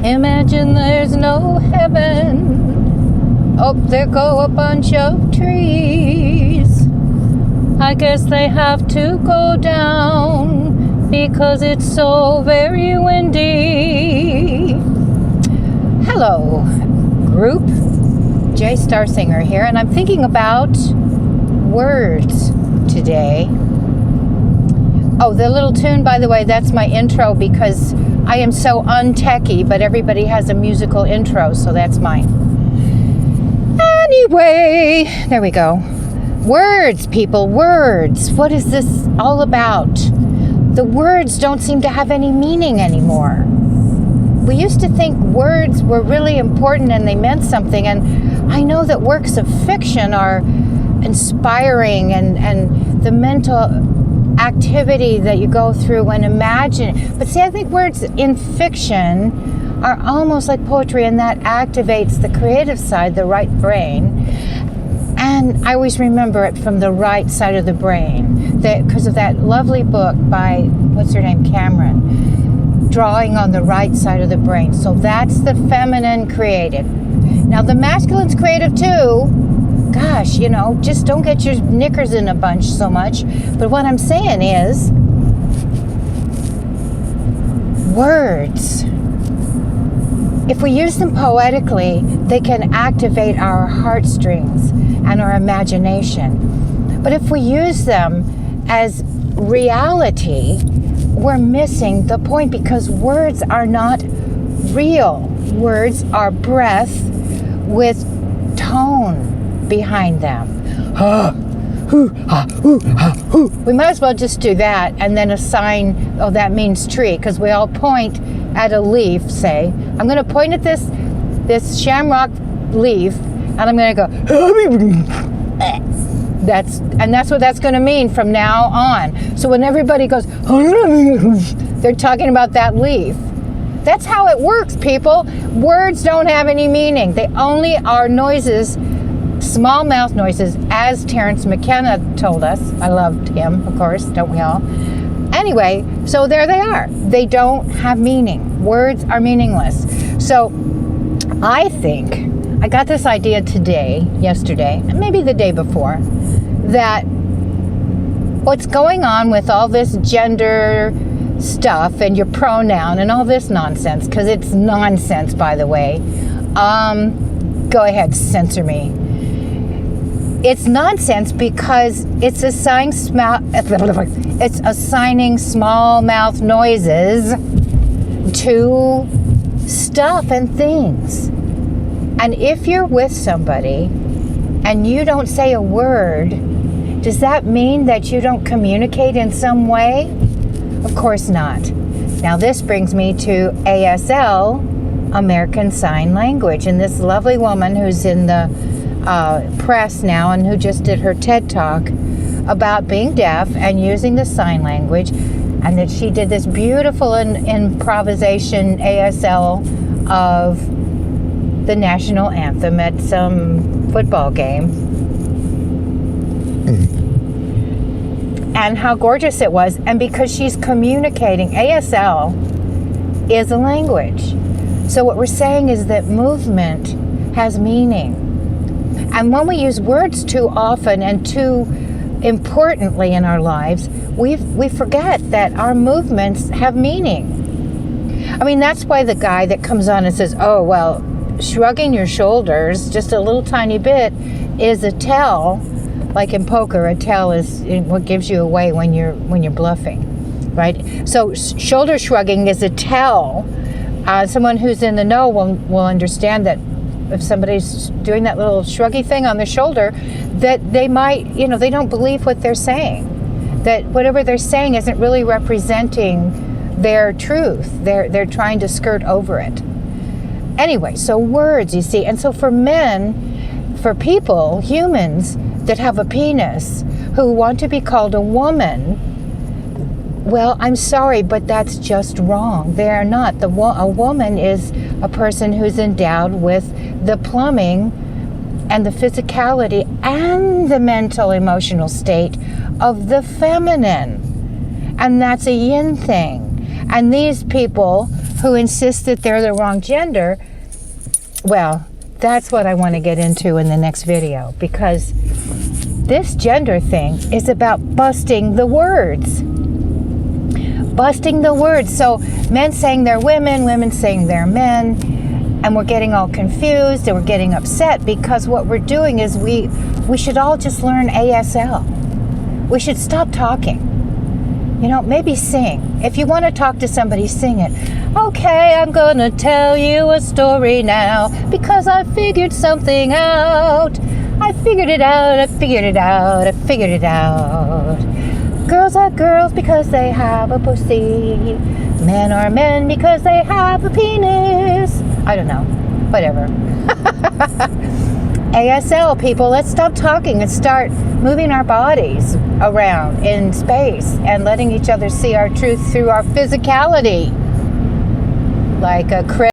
Imagine there's no heaven. Oh, there go a bunch of trees. I guess they have to go down because it's so very windy. Hello, group. Jay Starsinger here, and I'm thinking about words today. Oh, the little tune, by the way, that's my intro because I am so untechy, but everybody has a musical intro, so that's mine. Anyway, there we go. Words, people, words. What is this all about? The words don't seem to have any meaning anymore. We used to think words were really important and they meant something, and I know that works of fiction are inspiring and the mental activity that you go through when imagining. But see, I think words in fiction are almost like poetry, and that activates the creative side, the right brain. And I always remember it from the right side of the brain because of that lovely book by, what's her name, Cameron, Drawing on the Right Side of the Brain. So that's the feminine creative. Now the masculine's creative too. Gosh, just don't get your knickers in a bunch so much. But what I'm saying is, words, if we use them poetically, they can activate our heartstrings and our imagination. But if we use them as reality, we're missing the point, because words are not real. Words are breath with tone behind them. We might as well just do that and then assign, oh, that means tree, because we all point at a leaf, say. I'm going to point at this shamrock leaf, and I'm going to go, that's what that's going to mean from now on. So when everybody goes, they're talking about that leaf. That's how it works, people. Words don't have any meaning. They only are noises, small mouth noises, as Terence McKenna told us. I loved him, of course, don't we all? Anyway, so there they are. They don't have meaning. Words are meaningless. So I think I got this idea yesterday, and maybe the day before, that what's going on with all this gender stuff and your pronoun and all this nonsense, because it's nonsense, by the way. Go ahead, censor me. It's nonsense because it's assigning small mouth noises to stuff and things. And if you're with somebody and you don't say a word, does that mean that you don't communicate in some way? Of course not. Now this brings me to ASL, American Sign Language, and this lovely woman who's in the press now and who just did her TED Talk about being deaf and using the sign language, and that she did this beautiful improvisation ASL of the national anthem at some football game. And how gorgeous it was. And because she's communicating, ASL is a language. So what we're saying is that movement has meaning. And when we use words too often and too importantly in our lives, we forget that our movements have meaning. I mean, that's why the guy that comes on and says, oh, well, shrugging your shoulders just a little tiny bit is a tell. Like in poker, a tell is what gives you away when you're bluffing, right? So shoulder shrugging is a tell. Someone who's in the know will understand that if somebody's doing that little shruggy thing on their shoulder, that they might, they don't believe what they're saying. That whatever they're saying isn't really representing their truth. They're trying to skirt over it. Anyway, so words, you see. And so for men, for people, humans that have a penis who want to be called a woman, well, I'm sorry, but that's just wrong. They're not. A woman is a person who's endowed with the plumbing and the physicality and the mental emotional state of the feminine. And that's a yin thing. And these people who insist that they're the wrong gender, well, that's what I want to get into in the next video, because this gender thing is about busting the words. Busting the words. So men saying they're women, women saying they're men, and we're getting all confused and we're getting upset because what we're doing is we should all just learn ASL. We should stop talking. You know, maybe sing. If you want to talk to somebody, sing it. Okay, I'm gonna tell you a story now because I figured something out. I figured it out, I figured it out, I figured it out. Girls are girls because they have a pussy. Men are men because they have a penis. I don't know. Whatever. ASL, people, let's stop talking and start moving our bodies around in space and letting each other see our truth through our physicality. Like a